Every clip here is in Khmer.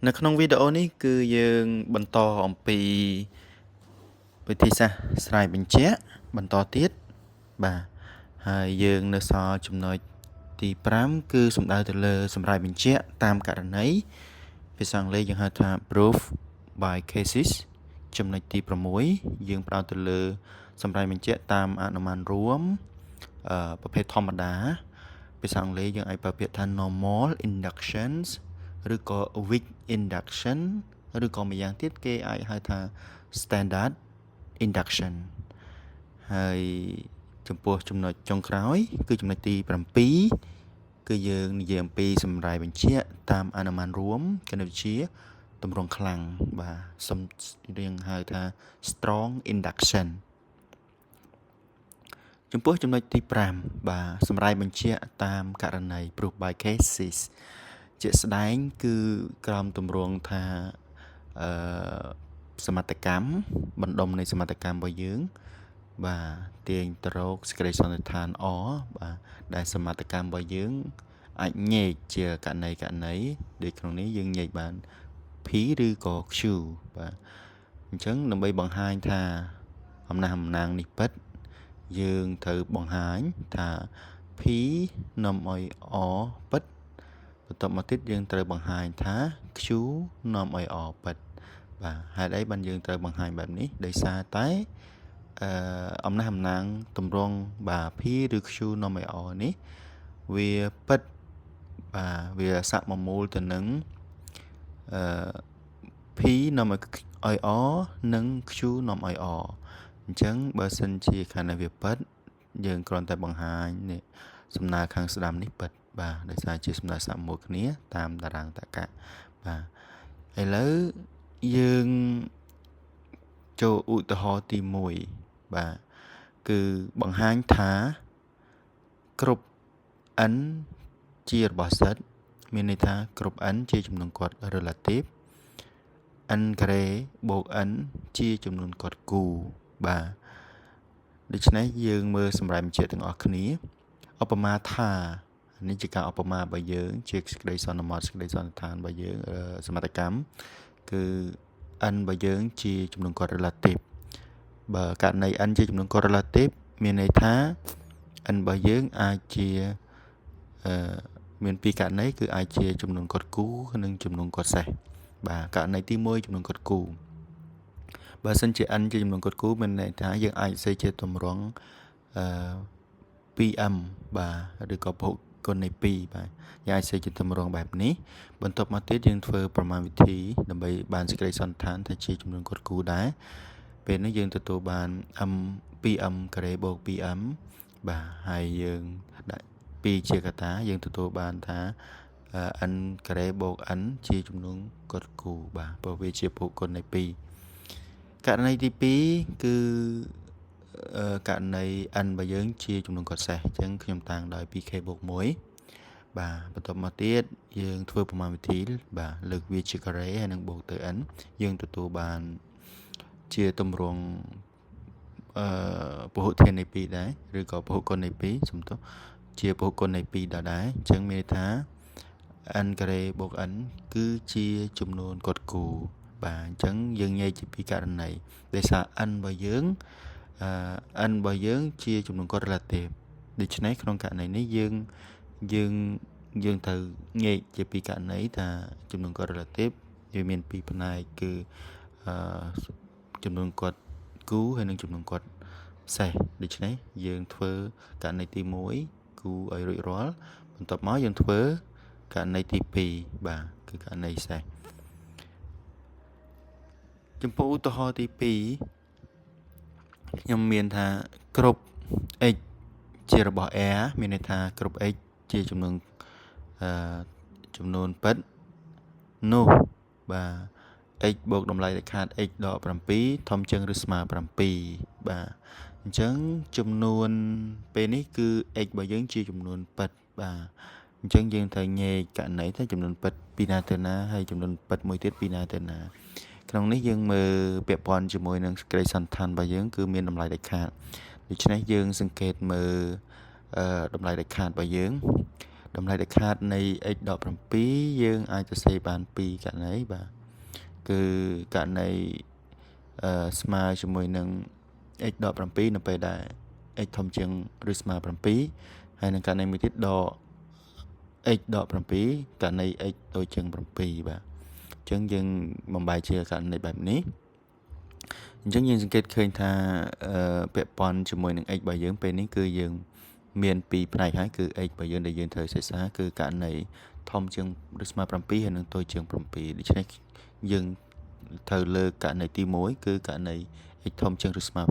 នៅក្នុងវីដេអូនេះគឺយើងបន្តអំពីវិធីសាស្ត្រស្រាយបញ្ជាក់បន្តទៀតបាទហើយយើងនៅសល់ចំណុចទី5គឺសំដៅទៅលើសម្រាយបញ្ជាក់តាមករណីភាសាអង់គ្លេសយើងហៅថា proof by cases ចំណុចទី6យើងផ្ដោតទៅលើសម្រាយបញ្ជាក់តាមអនុមានរួមប្រភេទធម្មតាភាសាអង់គ្លេសយើងអាចប្រើពាក្យថា normal inductions ឬក៏ weak induction ឬក៏ម្យ៉ាងទៀតគេអាចហៅថា standard induction ហើយចំពោះចំណុចចុងក្រោយគឺចំណុចទី7គឺយើងនិយាយអំពីសម្រាយបញ្ជាក់តាមអនុមានរួមគណិតវិទ្យាទម្រង់ខ្លាំងបាទយើងហៅថា strong induction ចំពោះចំណុចទី5បាទសម្រាយបញ្ជាក់តាមករណី proof by cases ជាក់ស្ដែងគឺក្រោមទម្រង់ថាសមត្ថកម្មបណ្ដុំនៃសមត្ថកម្មរបស់យើងបាទទាញទៅរកសេចក្តីសន្និដ្ឋានបាទដែលសមត្ថកម្មរបស់យើងអាចញែកជាករណីដូចក្នុងនេះយើងញែកបាន P ឬក៏ Q បាទអញ្ចឹងដើម្បីបង្ហាញថាអំណះអំណាងនេះពិតយើងត្រូវបង្ហាញថា P នាំឲ្យ R ពិតបន្ទាប់មកទៀតយើងត្រូវបង្ហាញថា Q នាំឲ្យ R ពិតបាទហេតុអីបានយើងត្រូវបង្ហាញបែបនេះដោយសារតែអំណះអំណាងទម្រង់បាទ P ឬ Q នាំឲ្យ R នេះវាពិតបាទវាសមមូលទៅនឹងP នាំឲ្យ R និង Q នាំឲ្យ R អញ្ចឹងបើសិនជាខណៈវាពិតយើងគ្រាន់តែបង្ហាញនេះសំណើខាងស្ដាំនេះពិតបាទដោយសារជាសំណើសមមួយគ្នាតាមតារាងតក្កបាទឥឡូវយើងចូលឧទាហរណ៍ទី1បាទគឺបង្ហាញថាគ្រប់ n ជារបស់ Z មានន័យថាគ្រប់ n ជាចំនួនគាត់ relative n ការ៉េបូក n ជាចំនួនគាត់គូបាទដូច្នេះយើងមើលសម្រាប់បញ្ជាក់ទាំងអស់គ្នាឧបមាថានេះជាការឧបមារបស់យើងជាសេចក្តីសន្មតសេចក្តីសន្និដ្ឋានរបស់យើងសមត្ថកម្មគឺ n របស់យើងជាចំនួនគាត់ relative បើករណី n ជាចំនួនគាត់ relative មានន័យថា n របស់យើងអាចជាមានពីរករណីគឺអាចជាចំនួនគាត់គូនិងចំនួនគាត់សេសបាទករណីទី1ចំនួនគាត់គូបើសិនជា n ជាចំនួនគាត់គូមានន័យថាយើងអាចសេជាទម្រង់2m បាទឬក៏ពហុគុណនៃ2បាទយើងអាចសេជាទម្រង់បែបនេះបន្ទាប់មកទៀតយើងធ្វើប្រមាណវិធីដើម្បីបានសេចក្តីសន្និដ្ឋានថាជាចំនួនគាត់គូដែរពេលនេះយើងទទួលបាន m 2m ការ៉េបូក 2m បាទហើយយើងដាក់2ជាកតាយើងទទួលបានថា n ការ៉េបូក n ជាចំនួនគាត់គូបាទព្រោះវាជាពហុគុណនៃ2ករណីទី2គឺករណី n របស់យើងជាចំនួនគាត់សេសអញ្ចឹងខ្ញុំតាំងដោយ 2k បូក1បាទបន្ទាប់មកទៀតយើងធ្វើប្រមាណវិធីបាទលើកវាជាការ៉េហើយនឹងបូកទៅ n យើងទទួលបានជាទម្រង់ពហុធាតុនៃ2ដែរឬក៏ពហុគុណនៃ2សំទោសជាពហុគុណនៃ2ដដែលអញ្ចឹងមានន័យថា n ការ៉េបូក n គឺជាចំនួនគាត់គូបាទអញ្ចឹងយើងញែកជាពីរករណីដោយសារ n របស់យើងn របស់យើងជាចំនួនគាត់ relative ដូច្នេះក្នុងករណីនេះយើងត្រូវញែកជាពីរករណីថាចំនួនគាត់ relative វាមានពីរផ្នែកគឺចំនួនគាត់គូហើយនិងចំនួនគាត់សេសដូច្នេះយើងធ្វើករណីទី1គូឲ្យរួចរាល់បន្ទាប់មកយើងធ្វើករណីទី2បាទគឺករណីសេសចំពោះឧទាហរណ៍ទី2ខ្ញុំមានថាគ្រប់ x ជារបស់ r មានន័យថាគ្រប់ x ជាចំនួនពិតនោះបាទ x បូកតម្លៃដែលខាត x ដក7ធំជាងឬស្មើ7បាទអញ្ចឹងចំនួនពេលនេះគឺ x របស់យើងជាចំនួនពិតបាទអញ្ចឹងយើងត្រូវញែកករណីថាចំនួនពិតពីណាទៅណាហើយចំនួនពិតមួយទៀតពីណាទៅណាក្នុងនេះយើងមើលពាក់ព័ន្ធជាមួយនឹងសេចក្តីសន្និដ្ឋានរបស់យើងគឺមានតម្លៃដែលខាតដូច្នេះយើងសង្កេតមើលតម្លៃដែលខាតរបស់យើង តម្លៃដែលខាតនៃ x ដក7យើងអាចទៅសេបានពីករណីបាទគឺករណីស្មើជាមួយនឹង x ដក7នៅពេលដែល x ធំជាងឬស្មើ7ហើយនឹងករណីមួយទៀតដក x ដក7ករណី x ដូចជាង7បាទអញ្ចឹងយើងបំបែកជាករណីបែបនេះអញ្ចឹងយើងសង្កេតឃើញថាពាក់ព័ន្ធជាមួយនឹង x របស់យើងពេលនេះគឺយើងមានពីរផ្នែកហើយគឺ x របស់យើងដែលយើងត្រូវសិក្សាគឺករណីធំជាងឬស្មើ7ហើយនឹងតូចជាង7ដូច្នេះយើងត្រូវលើកករណីទី1គឺករណី x ធំជាងឬស្មើ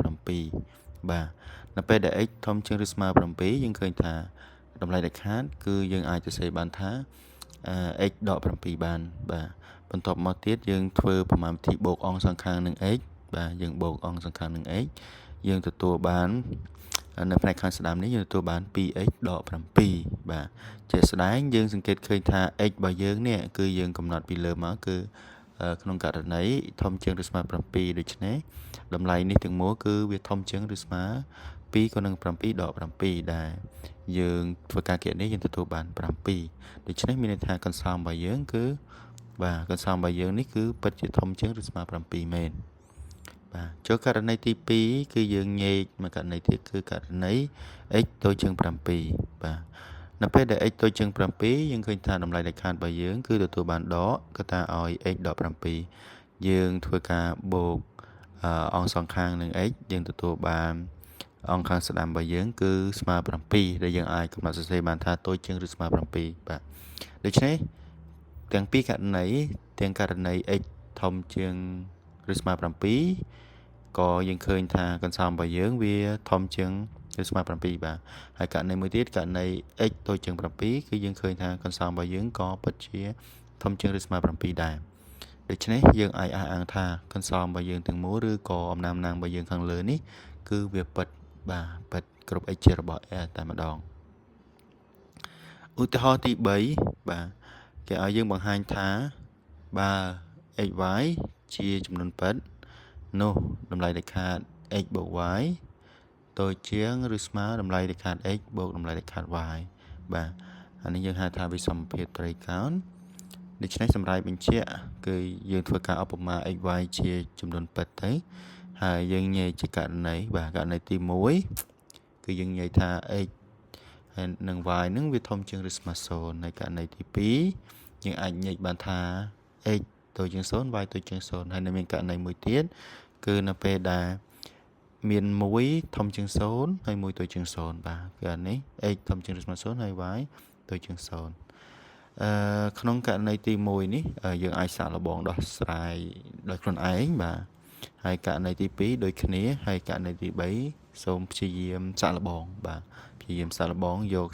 7បាទនៅពេលដែល x ធំជាងឬស្មើ7យើងឃើញថាតម្លៃដែលខាតគឺយើងអាចទៅសេបានថាx ដក7បានបាទបន្ទាប់មកទៀតយើងធ្វើប្រមាណវិធីបូកអង្គសងខាងនឹង x បាទយើងបូកអង្គសងខាងនឹង x យើងទទួលបាននៅផ្នែកខាងស្ដាំនេះយើងទទួលបាន 2x ដក7បាទជាក់ស្ដែងយើងសង្កេតឃើញថា x របស់យើងនេះគឺយើងកំណត់ពីលើមកគឺក្នុងករណីធំជាងឬស្មើ7ដូច្នេះតម្លៃនេះទាំងមូលគឺវាធំជាងឬស្មើ2ក៏នឹង7ដក7ដែរយើងធ្វើការគណនាយើងទទួលបាន7ដូច្នេះមានន័យថាកន្សោមរបស់យើងគឺបាទកន្សោមរបស់យើងនេះគឺពិតជាធំជាងឬស្មើ7មែនបាទចូលករណីទី2គឺយើងញែកមកករណីទៀតគឺករណី x តូចជាង7បាទនៅពេលដែល x តូចជាង7យើងឃើញថាតម្លៃដែលខាតរបស់យើងគឺទទួលបានដកកតាឲ្យ x ដក7យើងធ្វើការបូកអង្គសងខាងនឹង x យើងទទួលបានអង្គខាងស្ដាំរបស់យើងគឺស្មើ7ដែលយើងអាចកំណត់សរសេរបានថាតូចជាងឬស្មើ7បាទដូច្នេះទាំងពីរករណីទាំងករណី x ធំជាងឬស្មើ7ក៏យើងឃើញថាកន្សោមរបស់យើងវាធំជាងឬស្មើ7បាទហើយករណីមួយទៀតករណី x តូចជាង7គឺយើងឃើញថាកន្សោមរបស់យើងក៏ពិតជាធំជាងឬស្មើ7ដែរដូច្នេះយើងអាចអះអាងថាកន្សោមរបស់យើងទាំងមូលឬក៏អំណាងរបស់យើងខាងលើនេះគឺវាពិតបាទពិតគ្រប់ x ជារបស់ r តែម្ដងឧទាហរណ៍ទី3បាទគេឲ្យយើងបង្ហាញថាបើ xy ជាចំនួនពិតនោះតម្លៃដែលខាត x បូក y តូចជាងឬស្មើតម្លៃដែលខាត x បូកតម្លៃដែលខាត y បាទអានេះយើងហៅថាវិសមភាពត្រីកោណដូច្នេះសម្រាប់បញ្ជាក់គឺយើងធ្វើការឧបមា xy ជាចំនួនពិតទៅហើយយើងញែកជាករណីបាទករណីទី1គឺយើងនិយាយថា x ហើយនឹង y នឹងវាធំជាងឬស្មើ0ហើយករណីទី2យើងអាចញែកបានថា x តូចជាង0 y តូចជាង0ហើយនៅមានករណីមួយទៀតគឺនៅពេលដែលមាន1ធំជាង0ហើយ1តូចជាង0បាទគឺអានេះ x ធំជាងឬស្មើ0ហើយ y តូចជាង0ក្នុងករណីទី1នេះយើងអាចសាកល្បងដោះស្រាយដោយខ្លួនឯងបាទហើយករណីទី2ដូចគ្នាហើយករណីទី3សូមព្យាយាមសាកល្បងបាទព្យាយាមសាកល្បងយក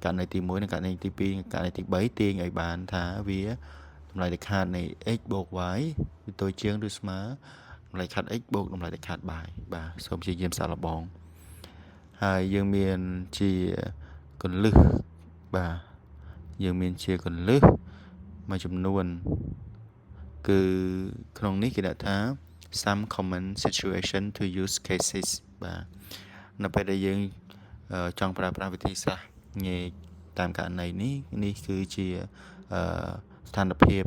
ករណីទី1និងករណីទី2ករណីទី3ទាញឲ្យបានថាវាតម្លៃដែលខាតនៃ x បូក y វាតូចជាងឬស្មើតម្លៃខាត x បូកតម្លៃដែលខាត y បាទសូមព្យាយាមសាកល្បងហើយយើងមានជាកលឹះបាទយើងមានជាកលឹះមួយចំនួនគឺក្នុងនេះគេដាក់ថា some common situation to use cases បាទនៅពេលដែលយើងចង់ប្រើប្រាស់វិធីសាស្ត្រញែកតាមករណីនេះគឺជាស្ថានភាព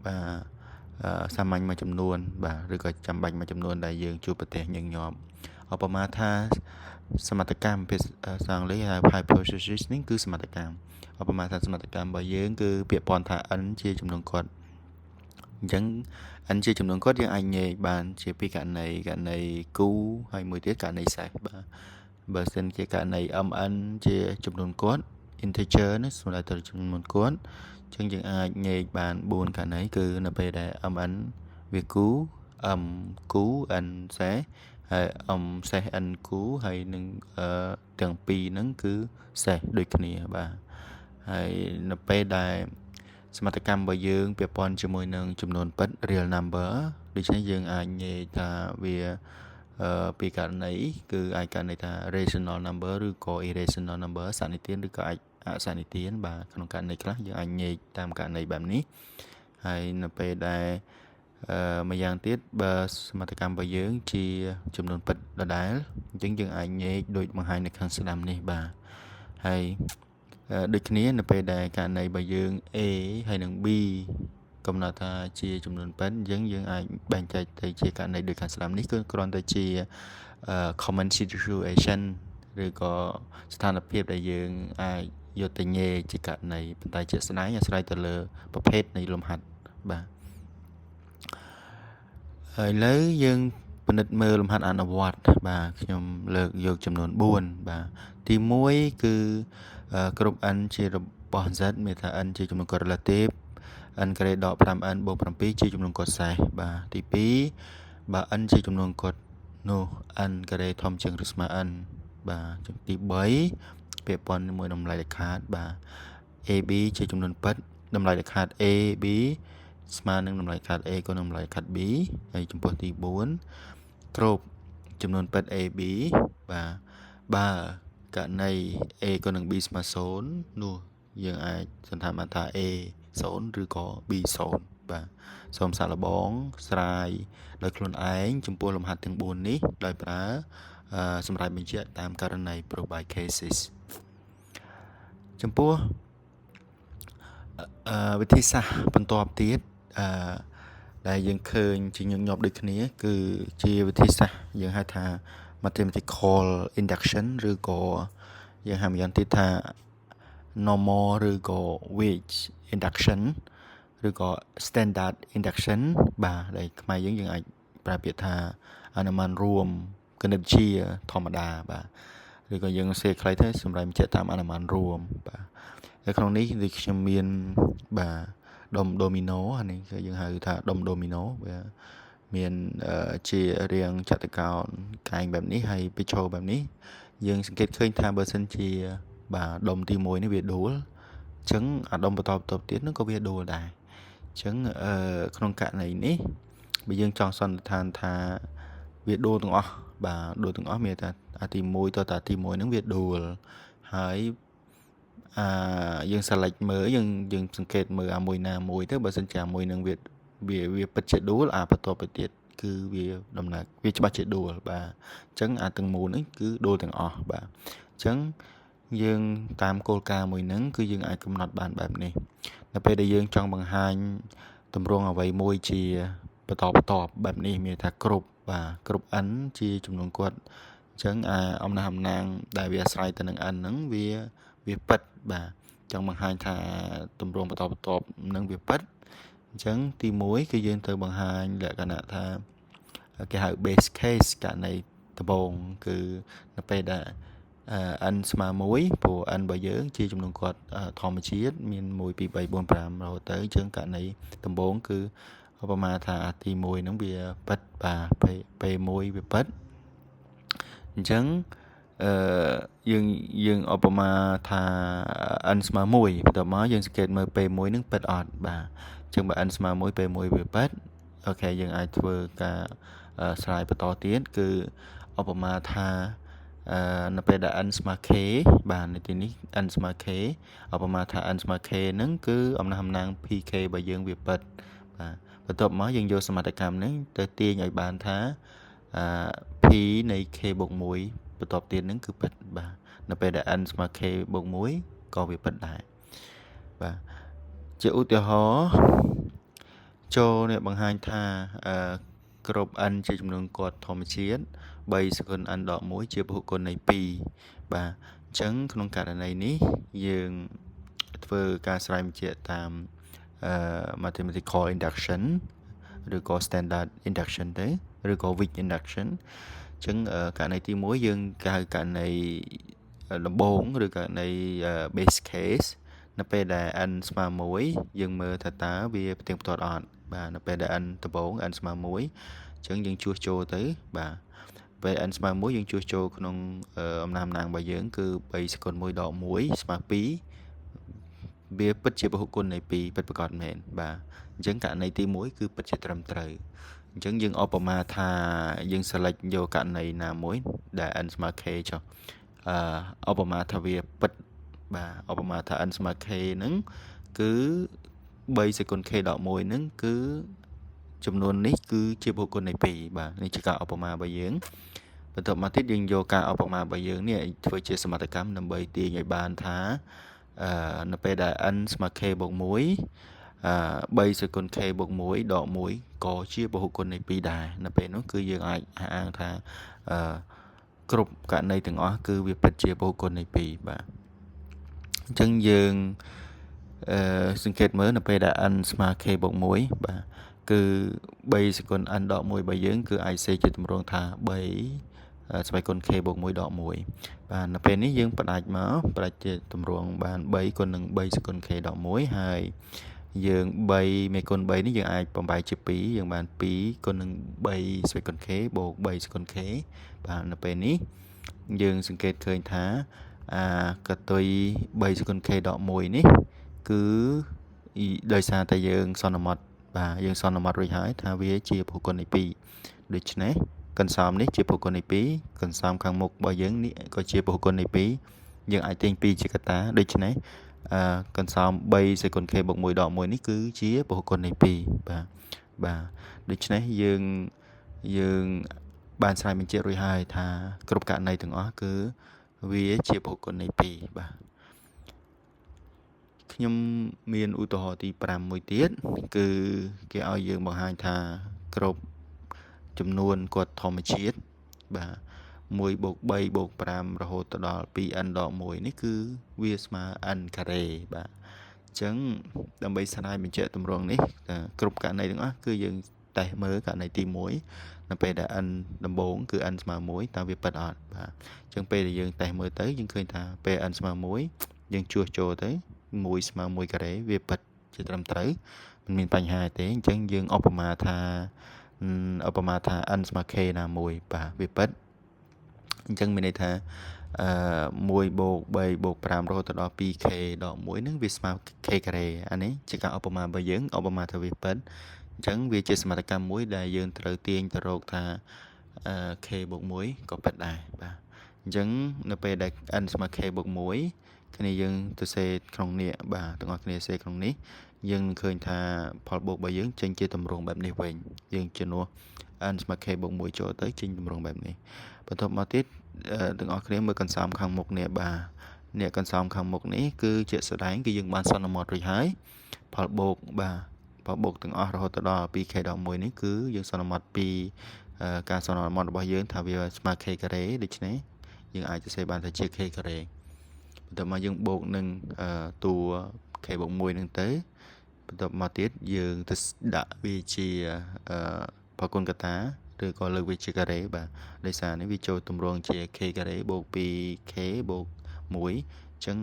បាទសាមញ្ញមួយចំនួនបាទឬក៏ចាំបាច់មួយចំនួនដែលយើងជួបប្រទះញឹកញាប់ឧបមាថាសមត្ថកម្មភាសាអង់គ្លេសហៅ hypothesis នេះគឺសមត្ថកម្មឧបមាថាសមត្ថកម្មរបស់យើងគឺពាក្យពន្ធថា n ជាចំនួនគាត់អញ្ចឹង n ជាចំនួនគាត់យើងអាចញែកបានជាពីរករណីគូហើយមួយទៀតករណីសេសបាទបើសិនជាករណី mn ជាចំនួនគាត់ integer នេះសម្រាប់ទៅចំនួនគាត់អញ្ចឹងយើងអាចញែកបាន4ករណីគឺនៅពេលដែល mn វាគូ m គូ n សេសហើយ m សេស n គូហើយនឹងទាំងពីរហ្នឹងគឺសេសដូចគ្នាបាទហើយនៅពេលដែលសមត្ថកម្មរបស់យើងពាក់ព័ន្ធជាមួយនឹងចំនួនពិត real number ដូច្នេះយើងអាចនិយាយថាវាពីករណីគឺអាចករណីថា rational number ឬក៏ irrational number សន្និធានឬក៏អាចអសន្និធានបាទក្នុងករណីខ្លះយើងអាចញែកតាមករណីបែបនេះហើយនៅពេលដែលម្យ៉ាងទៀតបើសមត្ថកម្មរបស់យើងជាចំនួនពិតដដែលអញ្ចឹងយើងអាចញែកដូចបង្ហាញនៅខាងស្ដាំនេះបាទហើយ ដូចគ្នានៅពេលដែលករណីបើយើង A ហើយនឹង B កំណត់ថាជាចំនួនប៉ិនអញ្ចឹងយើងអាចបែងចែកទៅជាករណីដូចខាងស្ដាំនេះគឺគ្រាន់តែជា common situation ឬក៏ស្ថានភាពដែលយើងអាចយកទៅញែកជាករណីប៉ុន្តែជាក់ស្ដែងអាស្រ័យទៅលើប្រភេទនៃលំហាត់បាទហើយឥឡូវយើងពិនិត្យមើលលំហាត់អនុវត្តបាទខ្ញុំលើកយកចំនួន4បាទទី1គឺគ្រប់ n ជារបស់ z មានថា n ជាចំនួនកត់ relative n ក្រេដក 5n បូក 7 ជាចំនួនកត់សេសបាទទី2បើ n ជាចំនួនកត់នោះ n ការ៉េធំជាងឬស្មើ n បាទទី3ពាក្យព័ន្ធមួយតម្លៃលក្ខខណ្ឌបាទ AB ជាចំនួនពិតតម្លៃលក្ខខណ្ឌ AB ស្មើនឹងតម្លៃលក្ខខណ្ឌ A គុណនឹងតម្លៃលក្ខខណ្ឌ B ហើយចំពោះទី4គ្រប់ចំនួនពិត AB បាទបើករណី A គុណនឹង B ស្មើ0នោះយើងអាចសន្និដ្ឋានបានថា A 0ឬក៏ B 0បាទសូមសាកល្បងស្រាយដោយខ្លួនឯងចំពោះលំហាត់ទាំង4នេះដោយប្រើសម្រាប់បញ្ជាក់តាមករណី proof by cases ចំពោះវិធីសាស្ត្របន្ទាប់ទៀតដែលយើងឃើញជាញឹកញាប់ដូចគ្នាគឺជាវិធីសាស្ត្រយើងហៅថា mathematical induction ឬក៏យើងហៅម្យ៉ាងទៀតថា normal ឬក៏ wedge induction ឬក៏ standard induction បាទដែលខ្មែរយើងអាចប្រើពាក្យថាអនុមានរួមគណិតវិទ្យាធម្មតាបាទឬក៏យើងសេខ្លីទៅសម្រាប់បញ្ជាក់តាមអនុមានរួមបាទនៅក្នុងនេះដូចខ្ញុំមានបាទដុំដូមីណូអានេះគឺយើងហៅថាដុំដូមីណូបាទមានជារាងចតុកោណកែងបែបនេះហើយពីឈរបែបនេះយើងសង្កេតឃើញថាបើសិនជាបាទដុំទី1នេះវាដួលអញ្ចឹងអាដុំបន្តទៀតនោះក៏វាដួលដែរអញ្ចឹងក្នុងករណីនេះបើយើងចង់សន្និដ្ឋានថាវាដួលទាំងអស់បាទដួលទាំងអស់មានថាអាទី1តទៅទី1ហ្នឹងវាដួលហើយយើង select មើលយើងសង្កេតមើលអាមួយណាមួយទៅបើសិនជាអាមួយនឹងវាពិតជាដួលបន្ទាប់ទៅទៀតគឺវាដំណើរវាច្បាស់ជាដួលបាទអញ្ចឹងអាទាំងមូលនេះគឺដួលទាំងអស់បាទអញ្ចឹងយើងតាមគោលការណ៍មួយហ្នឹងគឺយើងអាចកំណត់បានបែបនេះនៅពេលដែលយើងចង់បង្ហាញទម្រង់អ្វីមួយជាបន្តបែបនេះមានថាគ្រប់បាទគ្រប់ n ជាចំនួនគាត់អញ្ចឹងអំណះអំណាងដែលវាអាស្រ័យទៅនឹង n ហ្នឹងវាពិតបាទចង់បង្ហាញថាទម្រង់បន្តនឹងវាពិតអញ្ចឹងទី1គឺយើងទៅបង្ហាញលក្ខណៈថាគេហៅ base case ករណីដំបូងគឺនៅពេលដែលn ស្មើ1ព្រោះ n របស់យើងជាចំនួនគាត់ធម្មជាតិមាន1 2 3 4 5រហូតទៅអញ្ចឹងករណីដំបូងគឺឧបមាថាទី1ហ្នឹងវាពិតបាទពេល1វាពិតអញ្ចឹងយើងឧបមាថា n ស្មើ1បន្ទាប់មកយើងសង្កេតមើលពេល1ហ្នឹងពិតអត់បាទអញ្ចឹងបើ n ស្មើ1ពេល1វាពិតអូខេយើងអាចធ្វើការស្រាយបន្តទៀតគឺឧបមាថានៅពេលដែល n ស្មើ k បាទនៅទីនេះ n ស្មើ k ឧបមាថា n ស្មើ k ហ្នឹងគឺអំណះអំណាង pk របស់យើងវាពិតបាទបន្ទាប់មកយើងយកសមាតកម្មហ្នឹងទៅទាញឲ្យបានថាp នៃ k បូក1បន្ទាប់ទៀតហ្នឹងគឺពិតបាទនៅពេលដែល n ស្មើ k បូក1ក៏វាពិតដែរបាទជាឧទាហរណ៍ចូលនេះបង្ហាញថាគ្រប់ n ជាចំនួនគាត់ធម្មជាតិ3សគុណ n ដក1ជាពហុគុណនៃ2បាទអញ្ចឹងក្នុងករណីនេះយើងធ្វើការស្រាវបញ្ជាក់តាមmathematical induction ឬក៏ standard induction ទៅឬក៏ weak induction អញ្ចឹងករណីទី1យើងហៅករណីដំបូងឬករណី base case នៅពេលដែល n ស្មើ1យើងមើលថាតើវាផ្ទៀងផ្ទាត់អត់បាទនៅពេលដែល n ដំបូង n ស្មើ1អញ្ចឹងយើងជួសចូលទៅបាទពេល n ស្មើ1យើងជួសចូលក្នុងអំណាងរបស់យើងគឺ3សគុណ1ដក1ស្មើ2វាពិតជាពហុគុណនៃ2ពិតប្រាកដមែនបាទអញ្ចឹងករណីទី1គឺពិតជាត្រឹមត្រូវអញ្ចឹងយើងឧបមាថាយើង select យកករណីណាមួយដែល n ស្មើ k ចុះឧបមាថាវាពិតបាទឧបមាថា n ស្មើ k ហ្នឹងគឺ3សគុណ k ដក1ហ្នឹងគឺចំនួននេះគឺជាពហុគុណនៃ2បាទនេះជាការឧបមារបស់យើងបន្ទាប់មកទៀតយើងយកការឧបមារបស់យើងនេះធ្វើជាសមត្ថកម្មដើម្បីទាញឲ្យបានថា នៅពេលដែល n ស្មើ k បូក1 3 second k បូក1ដក1ក៏ជាពហុគុណនៃ2ដែរនៅពេលនោះគឺយើងអាចអះអាងថាគ្រប់ករណីទាំងអស់គឺវាពិតជាពហុគុណនៃ2បាទអញ្ចឹងយើងសង្កេតមើលនៅពេលដែល n ស្មើ k បូក1បាទគឺ3 second n ដក1របស់យើងគឺអាចសេជាទម្រង់ថា3ស្វ័យគុណ k បូក1ដក1បាទនៅពេលនេះយើងផ្ដាច់ជាទម្រង់បាន3គុណនឹង3 second k ដក1ហើយយើង3មេគុណ3នេះយើងអាចបំបែកជា2យើងបាន2គុណនឹង3 second k បូក3 second k បាទនៅពេលនេះយើងសង្កេតឃើញថាកតុយ3 second k ដក1នេះគឺដោយសារតែយើងសន្មតបាទយើងសន្មតរួចហើយថាវាជាពហុគុណនៃ2ដូច្នេះកន្សោមនេះជាពហុគុណនៃ2កន្សោមខាងមុខរបស់យើងនេះក៏ជាពហុគុណនៃ2យើងអាចទាញ2ជាកតាដូច្នេះកន្សោម3 second k បូក1ដក1នេះគឺជាពហុគុណនៃ2បាទដូច្នេះយើងបានស្រាយបញ្ជាក់រួចហើយថាគ្រប់ករណីទាំងអស់គឺវាជាពហុគុណនៃ2បាទខ្ញុំមានឧទាហរណ៍ទី5មួយទៀតគឺគេឲ្យយើងបង្ហាញថាគ្រប់ចំនួនគាត់ធម្មជាតិបាទ1 + 3 + 5រហូតដល់ 2n ដក1នេះគឺវាស្មើ n ការ៉េបាទអញ្ចឹងដើម្បីស្រាយបញ្ជាក់ទម្រង់នេះគ្រប់ករណីទាំងអស់គឺយើងតេស្តមើលករណីទី1នៅពេលដែល n ដំបូងគឺ n ស្មើ1តើវាពិតអត់បាទអញ្ចឹងពេលដែលយើងតេស្តមើលទៅយើងឃើញថាពេល n ស្មើ1យើងជួសចូលទៅ1ស្មើ1ការ៉េវាពិតជាត្រឹមត្រូវមិនមានបញ្ហាទេអញ្ចឹងយើងឧបមាថា n ស្មើ k ណាមួយបាទវាពិតអញ្ចឹងមានន័យថា1 + 3 + 5រហូតដល់ 2k ដក1ហ្នឹងវាស្មើ k ការ៉េអានេះជាការឧបមារបស់យើងឧបមាថាវាពិតអញ្ចឹងវាជាសមត្ថកម្មមួយដែលយើងត្រូវទាញទៅរកថា k បូក1ក៏ពិតដែរបាទអញ្ចឹងនៅពេលដែល n ស្មើ k បូក1គ្នាយើងទៅសេក្នុងនេះបាទទាំងអស់គ្នាសេក្នុងនេះយើងនឹងឃើញថាផលបូករបស់យើងចេញជាទម្រង់បែបនេះវិញយើងជំនួស n ស្មើ k បូក1ចូលទៅចេញទម្រង់បែបនេះបន្ទាប់មកទៀតទាំងអស់គ្នាមើលកន្សោមខាងមុខនេះបាទនេះកន្សោមខាងមុខនេះគឺជាក់ស្ដែងគឺយើងបានសន្មតរួចហើយផលបូកបាទផលបូកទាំងអស់រហូតដល់ 2k ដក1នេះគឺយើងសន្មតពីការសន្មតរបស់យើងថាវាស្មើ k ការ៉េដូច្នេះយើងអាចសរសេរបានថាជា k ការ៉េបន្ទាប់មកយើងបូកនឹងតួ k បូក1នឹងទៅបន្ទាប់មកទៀតយើងទៅដាក់វាជាបកគុណកតាឬក៏លើកវាជាការ៉េបាទដោយសារនេះវាចូលទម្រង់ជា k ការ៉េបូក 2k បូក1អញ្ចឹង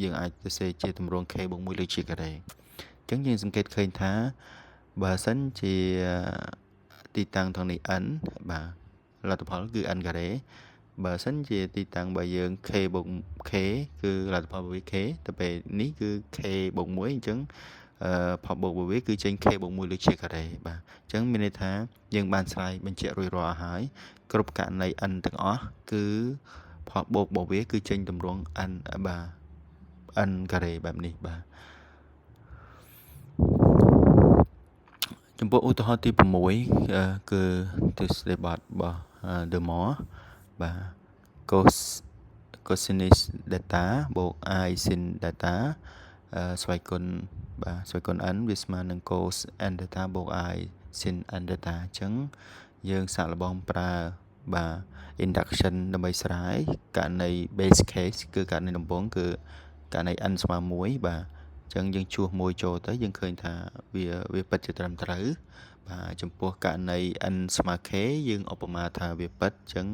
យើងអាចសរសេរជាទម្រង់ k បូក1លើកជាការ៉េអញ្ចឹងយើងសង្កេតឃើញថាបើសិនជាទីតាំងទាំងនេះ n បាទលទ្ធផលគឺ n ការ៉េបើសិនជាទីតាំងរបស់យើង k បូក k គឺលទ្ធផលរបស់វា k ទៅពេលនេះគឺ k បូក1អញ្ចឹងផលបូករបស់វាគឺចេញ k បូក1លើកជាការ៉េបាទអញ្ចឹងមានន័យថាយើងបានស្រាយបញ្ជាក់រួចរាល់ហើយគ្រប់ករណី n ទាំងអស់គឺផលបូករបស់វាគឺចេញទម្រង់ n បាទ n ការ៉េបែបនេះបាទចំពោះឧទាហរណ៍ទី6គឺទស្សនបទរបស់ De Moor បាទ cosinus delta បូក i sin delta ស្វ័យគុណបាទស្វ័យគុណ n វាស្មើនឹង cos n delta បូក i sin n delta អញ្ចឹងយើងសាកល្បងប្រើបាទ induction ដើម្បីស្រាយករណី base case គឺករណីដំបូងគឺករណី n ស្មើ1បាទអញ្ចឹងយើងជួស1ចូលទៅយើងឃើញថាវាពិតជាត្រឹមត្រូវបាទចំពោះករណី n ស្មើ k យើងឧបមាថាវាពិតអញ្ចឹង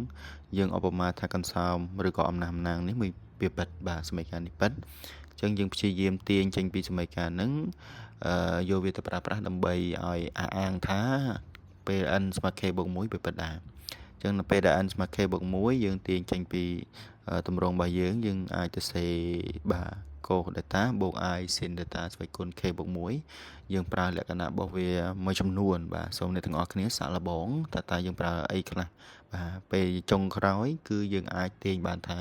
យើងឧបមាថាកន្សោមឬក៏អំណះអំណាងនេះវាពិតបាទសមីការនេះពិតអញ្ចឹងយើងព្យាយាមទាញចេញពីសមីការហ្នឹងយកវាទៅប្រើប្រាស់ដើម្បីឲ្យអះអាងថាពេល n ស្មើ k បូក1វាពិតដែរអញ្ចឹងនៅពេលដែល n ស្មើ k បូក1យើងទាញចេញពីទម្រង់របស់យើងអាចទៅសេបាទ cos delta បូក i sin delta ស្វ័យគុណ k បូក1យើងប្រើលក្ខណៈរបស់វាមួយចំនួនបាទសូមអ្នកទាំងអស់គ្នាសាកល្បងតើយើងប្រើអីខ្លះបាទពេលចុងក្រោយគឺយើងអាចទាញបានថា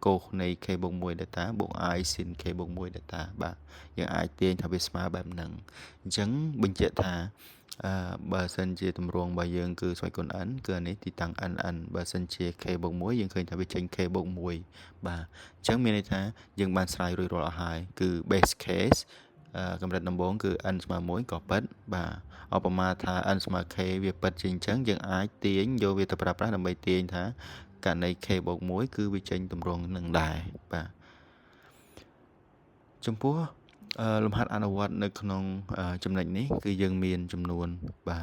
cos នៃ k បូក1 delta បូក i sin k បូក1 delta បាទយើងអាចទាញថាវាស្មើបែបហ្នឹងអញ្ចឹងបញ្ជាក់ថា បើសិនជាទម្រង់របស់យើងគឺស្វ័យគុណ n គឺអានេះទីតាំង n បើសិនជា k បូក1យើងឃើញថាវាចេញ k បូក1បាទអញ្ចឹងមានន័យថាយើងបានស្រាយរួចរាល់អស់ហើយគឺ base case កម្រិតដំបូងគឺ n ស្មើ1ក៏ពិតបាទឧបមាថា n ស្មើ k វាពិតជាអញ្ចឹងយើងអាចទាញយកវាទៅប្រើប្រាស់ដើម្បីទាញថាករណី k បូក1គឺវាចេញទម្រង់នឹងដែរបាទចំពោះលំហាត់អនុវត្តនៅក្នុងចំណុចនេះគឺយើងមានចំនួនបា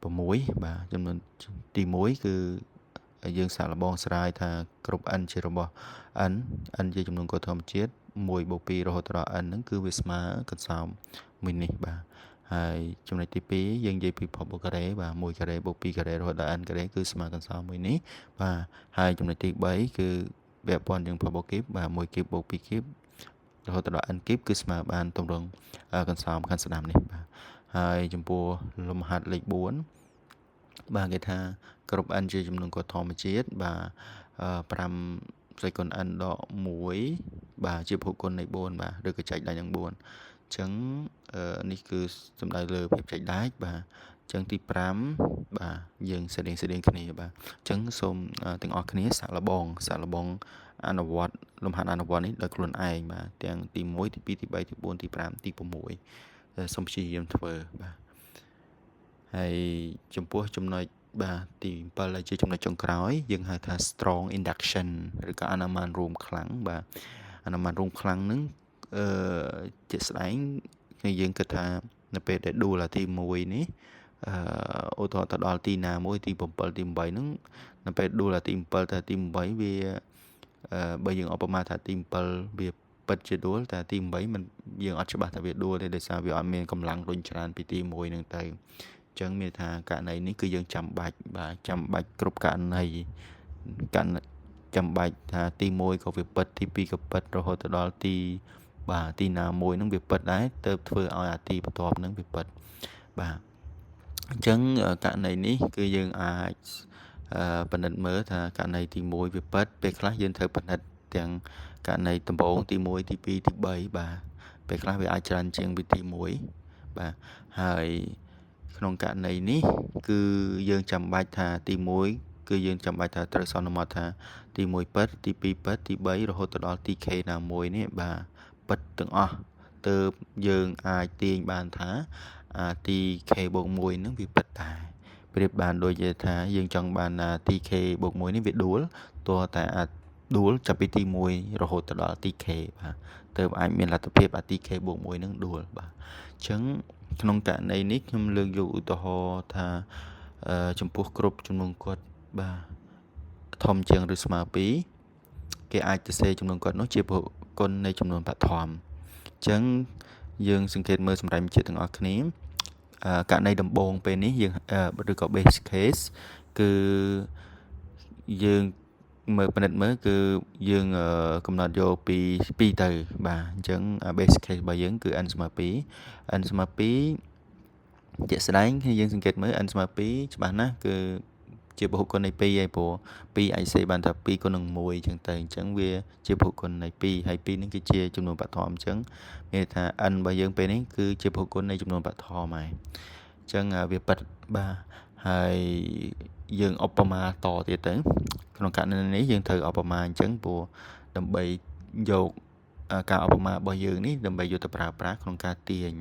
ទ6បាទចំនួនទី1គឺយើងសាកល្បងស្រាយថាគ្រប់ n ជារបស់ n ជាចំនួនគោលធម្មជាតិ1បូក2រហូតដល់ n ហ្នឹងគឺវាស្មើកន្សោមមួយនេះបាទហើយចំណុចទី2យើងនិយាយពីភពការ៉េបាទ1ការ៉េបូក2ការ៉េរហូតដល់ n ការ៉េគឺស្មើកន្សោមមួយនេះបាទហើយចំណុចទី3គឺពាក់ព័ន្ធនឹងភពគីបបាទ1គីបបូក2គីបរហូតដល់ n គីបគឺស្មើបានទម្រង់កន្សោមខាងស្ដាំនេះបាទហើយចំពោះលំហាត់លេខ4បាទគេថាគ្រប់ n ជាចំនួនគោលធម្មជាតិបាទ5ស្វ័យគុណ n ដក1បាទជាពហុគុណនៃ4បាទឬក៏ចែកដាច់នឹង4អញ្ចឹងនេះគឺសំដៅលើភាពចែកដាច់បាទអញ្ចឹងទី5បាទយើងស្តៀងគ្នាបាទអញ្ចឹងសូមទាំងអស់គ្នាសាកល្បងអនុវត្តលំហាត់អនុវត្តនេះដោយខ្លួនឯងបាទទាំងទី1ទី2ទី3ទី4ទី5ទី6សូមព្យាយាមធ្វើបាទហើយចំពោះចំណុចបាទទី7ដែលជាចំណុចចុងក្រោយយើងហៅថា strong induction ឬក៏អនុមានរួមខ្លាំងបាទអនុមានរួមខ្លាំងហ្នឹងជាក់ស្ដែងគឺយើងគិតថានៅពេលដែលដួលអាទី1នេះឧទាហរណ៍ទៅដល់ទីណាមួយទី7ទី8ហ្នឹងនៅពេលដួលអាទី7ទៅទី8វាបើយើងឧបមាថាទី7វាពិតជាដួលតែទី8มันយើងអត់ច្បាស់ថាវាដួលទេដោយសារវាអត់មានកម្លាំងរុញច្រានពីទី1ហ្នឹងទៅអញ្ចឹងមានថាករណីនេះគឺយើងចាំបាច់គ្រប់ករណីចាំបាច់ថាទី1ក៏វាពិតទី2ក៏ពិតរហូតទៅដល់ទីណាមួយហ្នឹងវាពិតដែរទៅធ្វើឲ្យអាទីបន្ទាប់ហ្នឹងវាពិតបាទអញ្ចឹងករណីនេះគឺយើងអាចពិនិត្យមើលថាករណីទី1វាពិតពេលខ្លះយើងត្រូវពិនិត្យទាំងករណីដំបូងទី1ទី2ទី3បាទពេលខ្លះវាអាចច្រើនជាងពីទី1បាទហើយក្នុងករណីនេះគឺយើងចាំបាច់ថាទី1គឺយើងចាំបាច់ថាត្រូវសន្មតថាទី1ពិតទី2ពិតទី3រហូតទៅដល់ទី k ណាមួយនេះបាទពិតទាំងអស់ទើបយើងអាចទាញបានថាទី k បូក1ហ្នឹងវាពិតដែរប្រៀបបានដូចជាថាយើងចង់បានទី k បូក1នេះវាដួលទោះតែដួលចាប់ពីទី1រហូតទៅដល់ទី k បាទទើបអាចមានលទ្ធភាពទី k បូក1ហ្នឹងដួលបាទអញ្ចឹងក្នុងករណីនេះខ្ញុំលើកយកឧទាហរណ៍ថាចំពោះគ្រប់ចំនួនគាត់បាទធំជាងឬស្មើ2គេអាចទៅសេចំនួនគាត់នោះជាពហុគុណនៃចំនួនបឋមអញ្ចឹងយើងសង្កេតមើលសម្រាប់ជាតិទាំងអស់គ្នាករណីដំបូងពេលនេះយើងឬក៏ base case គឺយើងពិនិត្យមើលគឺយើងកំណត់យកពី2ទៅបាទអញ្ចឹង base case របស់យើងគឺ n ស្មើ2 n ស្មើ2ជាក់ស្ដែងគឺយើងសង្កេតមើល n ស្មើ2ច្បាស់ណាស់គឺជាពហុគុណនៃ2ឯងព្រោះ2អាចសេបានថា2គុណនឹង1អញ្ចឹងទៅអញ្ចឹងវាជាពហុគុណនៃ2ហើយ2នេះគឺជាចំនួនបឋមអញ្ចឹងមានថា n របស់យើងពេលនេះគឺជាពហុគុណនៃចំនួនបឋមហើយអញ្ចឹងវាពិតបាទហើយយើងឧបមាតទៀតទៅក្នុងករណីនេះយើងត្រូវឧបមាអញ្ចឹងព្រោះដើម្បីយកការឧបមារបស់យើងនេះដើម្បីយកទៅប្រើប្រាស់ក្នុងការទាញ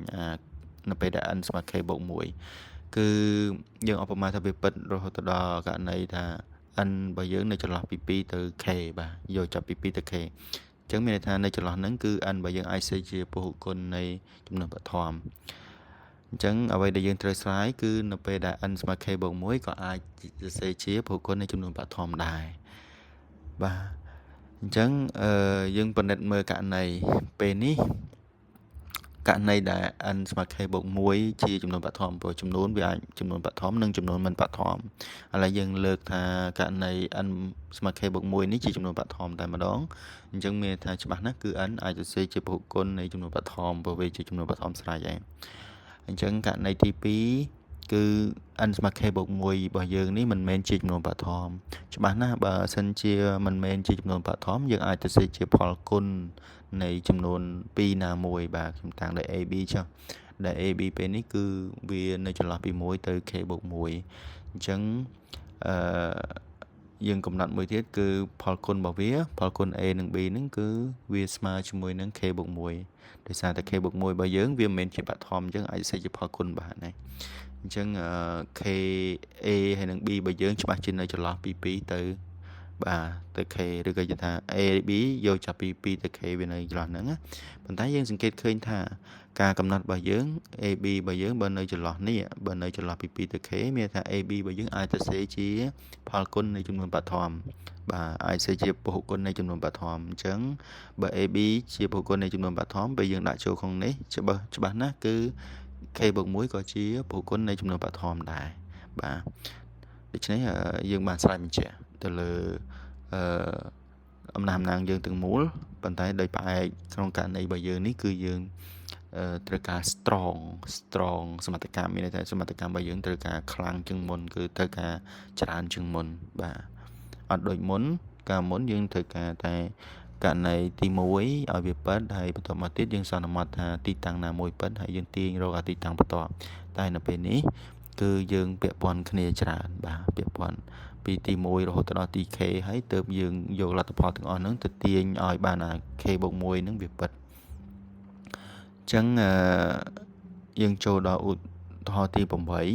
នៅពេលដែល n ស្មើ k បូក1គឺយើងឧបមាថាវាពិតរហូតដល់ករណីថា n របស់យើងនៅចន្លោះពី2ទៅ k បាទយកចាប់ពី2ទៅ k អញ្ចឹងមានន័យថានៅចន្លោះហ្នឹងគឺ n របស់យើងអាចសេជាពហុគុណនៃចំនួនបឋមអញ្ចឹងអ្វីដែលយើងត្រូវស្រាយគឺនៅពេលដែល n ស្មើ k បូក1ក៏អាចសរសេរជាពហុគុណនៃចំនួនបឋមដែរបាទអញ្ចឹងយើងពិនិត្យមើលករណីពេលនេះករណីដែល n ស្មើ k បូក1ជាចំនួនបឋមព្រោះចំនួនវាអាចចំនួនបឋមនិងចំនួនមិនបឋមឥឡូវយើងលើកថាករណី n ស្មើ k បូក1នេះជាចំនួនបឋមតែម្ដងអញ្ចឹងមានថាច្បាស់ណាស់គឺ n អាចសរសេរជាពហុគុណនៃចំនួនបឋមព្រោះវាជាចំនួនបឋមស្រេចឯងអញ្ចឹងករណីទី2គឺ n ស្មើ k បូក1របស់យើងនេះមិនមែនជាចំនួនបឋមច្បាស់ណាស់បើសិនជាមិនមែនជាចំនួនបឋមយើងអាចទៅសេជាផលគុណនៃចំនួន2ណាមួយបាទខ្ញុំតាំងដោយ AB ចុះ ដែល AB ពេលនេះគឺវានៅចន្លោះពី1ទៅ k បូក1អញ្ចឹងយើងកំណត់មួយទៀតគឺផលគុណរបស់វាផលគុណ A និង B ហ្នឹងគឺវាស្មើជាមួយនឹង k បូក1ដោយសារតែ k បូក1របស់យើងវាមិនមែនជាបឋមអញ្ចឹងអាចសេជាផលគុណបានហើយអញ្ចឹង k A ហើយនិង B របស់យើងច្បាស់ជានៅចន្លោះពី2ទៅទៅ k ឬក៏និយាយថា A B យកចាប់ពី2ទៅ k វានៅចន្លោះហ្នឹងណាប៉ុន្តែយើងសង្កេតឃើញថាការកំណត់របស់យើង AB របស់យើងបើនៅចន្លោះនេះបើនៅចន្លោះពី2ទៅ k មានថា AB របស់យើងអាចទៅសេជាផលគុណនៃចំនួនបឋមអាចសេជាពហុគុណនៃចំនួនបឋមអញ្ចឹងបើ AB ជាពហុគុណនៃចំនួនបឋមពេលយើងដាក់ចូលក្នុងនេះច្បាស់ណាស់គឺ k បូក1ក៏ជាពហុគុណនៃចំនួនបឋមដែរដូច្នេះយើងបានស្រាវបញ្ជាក់ទៅលើអំណាងយើងទាំងមូលប៉ុន្តែដោយផ្អែកក្នុងករណីរបស់យើងនេះគឺយើងត្រូវការ strong សមត្ថកម្មមានន័យថាសមត្ថកម្មរបស់យើងត្រូវការខ្លាំងជាងមុនគឺត្រូវការច្រើនជាងមុនអត់ដូចមុនកាលមុនយើងត្រូវការតែករណីទី1ឲ្យវាប៉ិតហើយបន្ទាប់មកទៀតយើងសន្មត់ថាទីតាំងណាមួយប៉ិតហើយយើងទាញរកអាទីតាំងបន្ទាប់តែនៅពេលនេះគឺយើងពាក់ព័ន្ធគ្នាច្រើនពាក់ព័ន្ធពីទី1រហូតដល់ទី k ហើយទើបយើងយកលទ្ធផលទាំងអស់ហ្នឹងទៅទាញឲ្យបានអា k បូក1ហ្នឹងវាប៉ិតអញ្ចឹងយើងចូលដល់ឧទាហរណ៍ទី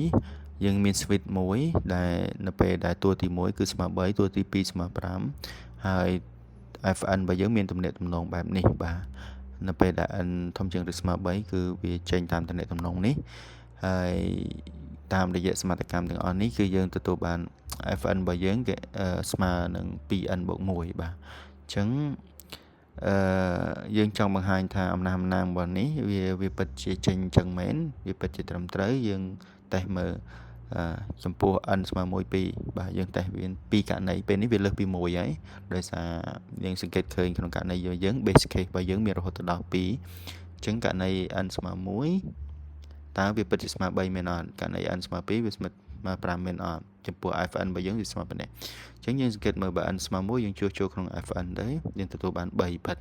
8យើងមាន switch មួយដែលនៅពេលដែលតួទី1គឺស្មើ3តួទី2ស្មើ5ហើយ fn របស់យើងមានទំនាក់ទំនងបែបនេះនៅពេលដែល n ធំជាងឬស្មើ3គឺវាចេញតាមទំនាក់ទំនងនេះហើយតាមរយៈសមត្ថកម្មទាំងអស់នេះគឺយើងទទួលបាន fn របស់យើងគេស្មើនឹង 2n បូក1អញ្ចឹងយើងចង់បង្ហាញថាអំណាងរបស់នេះវាពិតជាចេញអញ្ចឹងមែនវាពិតជាត្រឹមត្រូវយើងតេស្តមើលចំពោះ n ស្មើ1 2យើងតេស្តវា2ករណីពេលនេះវាលើសពី1ហើយដោយសារយើងសង្កេតឃើញក្នុងករណីយើង base case របស់យើងមានរហូតដល់2អញ្ចឹងករណី n ស្មើ1តើវាពិតជាស្មើ3មែនអត់ករណី n ស្មើ2វាស្មើ5មែនអត់ចំពោះ fn របស់យើងវាស្មើប៉ុណ្ណេះអញ្ចឹងយើងសង្កេតមើលបើ n ស្មើ1យើងជួសចូលក្នុង fn ទៅយើងទទួលបាន3ពិត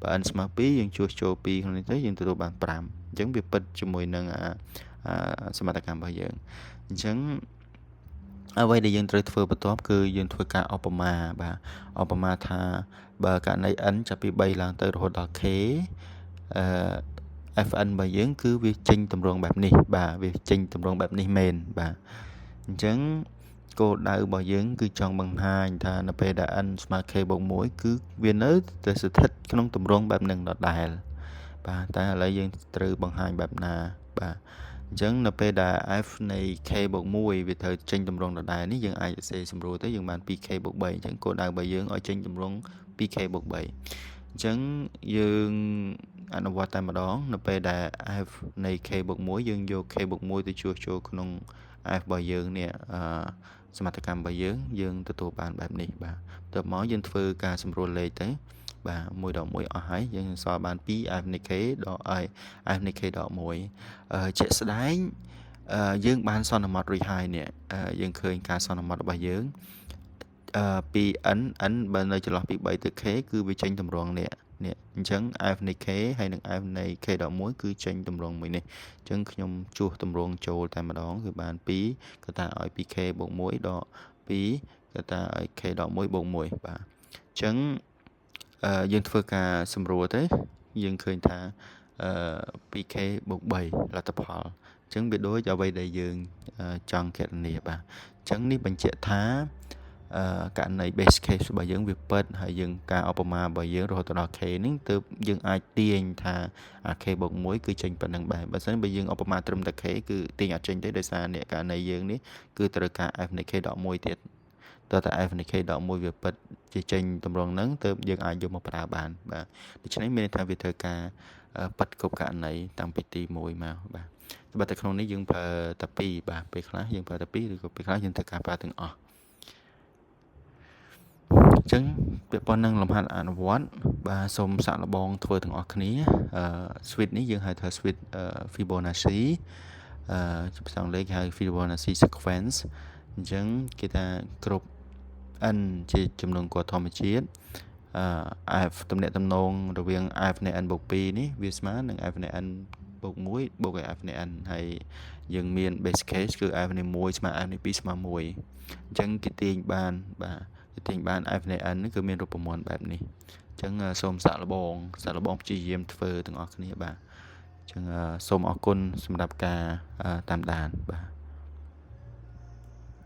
បើ n ស្មើ2យើងជួសចូល2ក្នុងនេះទៅយើងទទួលបាន5អញ្ចឹងវាពិតជាមួយនឹងសមត្ថកម្មរបស់យើងអញ្ចឹងអ្វីដែលយើងត្រូវធ្វើបន្ទាប់គឺយើងធ្វើការឧបមាឧបមាថាបើករណី n ចាប់ពី3ឡើងទៅរហូតដល់ k fn របស់យើងគឺវាចេញតម្រងបែបនេះវាចេញតម្រងបែបនេះមែនអញ្ចឹងគោលដៅរបស់យើងគឺចង់បង្ហាញថានៅពេលដែល n ស្មើ k បូក1គឺវានៅតែស្ថិតក្នុងតម្រងបែបនឹងដដែលតែឥឡូវយើងត្រូវបង្ហាញបែបណាអញ្ចឹងនៅពេលដែល f នៃ k បូក1វាត្រូវចេញតម្រងដដែលនេះយើងអាចសរសេរសម្រួលទៅយើងបាន 2k បូក3អញ្ចឹងគោលដៅរបស់យើងឲ្យចេញតម្រង 2k បូក3អញ្ចឹងយើងអនុវត្តតែម្ដងនៅពេលដែល f នៃ k បូក1យើងយក k បូក1ទៅជួសចូលក្នុង f របស់យើងនេះសមត្ថកម្មរបស់យើងទទួលបានបែបនេះទៅមកយើងធ្វើការសម្រួលលេខទៅមួយដកមួយអស់ហើយយើងសល់បាន 2f នៃ k ដក f នៃ k ដក1ជាក់ស្ដែងយើងបានសន្មត់រួចហើយនេះយើងឃើញការសន្មត់របស់យើងពី n បើនៅចន្លោះពី3ទៅ k គឺវាចេញតម្រងនេះអញ្ចឹង f នៃ k ហើយនិង f នៃ k ដក1គឺចេញតម្រងមួយនេះអញ្ចឹងខ្ញុំជួសតម្រងចូលតែម្ដងគឺបាន2ក៏តាឲ្យ 2k បូក1ដក2ក៏តាឲ្យ k ដក1បូក1អញ្ចឹងយើងធ្វើការសម្រួលទៅយើងឃើញថា2k បូក3លទ្ធផលអញ្ចឹងវាដូចអ្វីដែលយើងចង់គណនាអញ្ចឹងនេះបញ្ជាក់ថាករណី base case របស់យើងវាពិតហើយយើងការឧបមារបស់យើងរហូតដល់ k នេះទើបយើងអាចទាញថាk បូក1គឺចេញប៉ុណ្ណឹងបើមិនបើយើងឧបមាត្រឹមតែ k គឺទាញអត់ចេញទេដោយសារនេះករណីយើងនេះគឺត្រូវការ f នៃ k ដក1ទៀតតើតា f នៃ k ដក1វាពិតជាចេញតម្រងហ្នឹងទើបយើងអាចយកមកប្រើបានដូច្នេះមានន័យថាវាត្រូវការប៉ັດគ្រប់ករណីតាំងពីទី1មកបើតែក្នុងនេះយើងប្រើតែ2ពេលខ្លះយើងប្រើតែ2ឬក៏ពេលខ្លះយើងត្រូវការប្រើទាំងអស់អញ្ចឹងពាក់ព័ន្ធនឹងលំហាត់អនុវត្តសូមសាកល្បងធ្វើទាំងអស់គ្នា switch នេះយើងហៅថា switch Fibonacci ជាភាសាអង់គ្លេសហៅ Fibonacci sequence អញ្ចឹងគេថាគ្រប់ n ជាចំនួនគួរធម្មជាតិf ទំនាក់ទំនងរវាង f នៃ n បូក2នេះវាស្មើនឹង f នៃ n ប បូក1បូកឲ្យ f នៃ n ហើយយើងមាន base case គឺ f នៃ1ស្មើ f នៃ2ស្មើ1អញ្ចឹងគេទាញបានបាទគេទាញបាន f នៃ n គឺមានរូបមន្តបែបនេះអញ្ចឹងសូមសាកល្បងព្យាយាមធ្វើទាំងអស់គ្នាបាទអញ្ចឹងសូមអរគុណសម្រាប់ការតាមដានបាទ